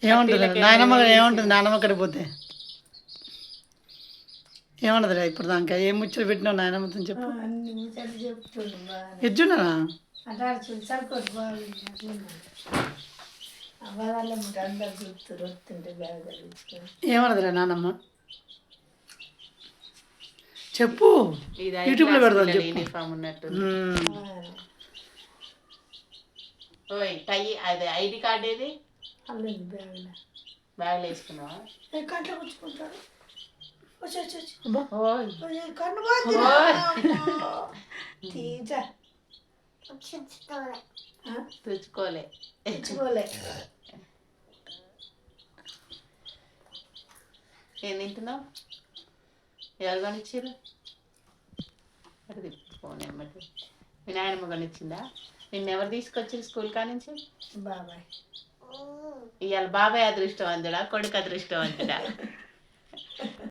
ఏముంటుంది నాయనమ్మ కడికి పోతే ఏమన్నదిరా ఇప్పుడు దాకా ఏం ముచ్చట పెట్టినావు నాయనమ్మతో చెప్పు. ఎజ్జున్నారా ఏమన్నదిరా నానమ్మ చెప్పు, యూట్యూబ్లో పెడదాం యూనిఫామ్ ఉన్నట్టు. అదే ఐడి కార్డ్ ఏది బ్యాగ్లో వేసుకున్నావా? తెచ్చుకోలే ఏం తింటున్నావు? ఎవరు కొనిచ్చారు? అటు తిప్పుకోని అమ్మటి మీ నాయనమ్మ కొనిచ్చిందా? నిన్ను ఎవరు తీసుకొచ్చారు స్కూల్ కా నుంచి? బాబాయ్. ఇవాళ బాబాయ్ అదృష్టవంతుడా కొడుకు అదృష్టవంతుడా?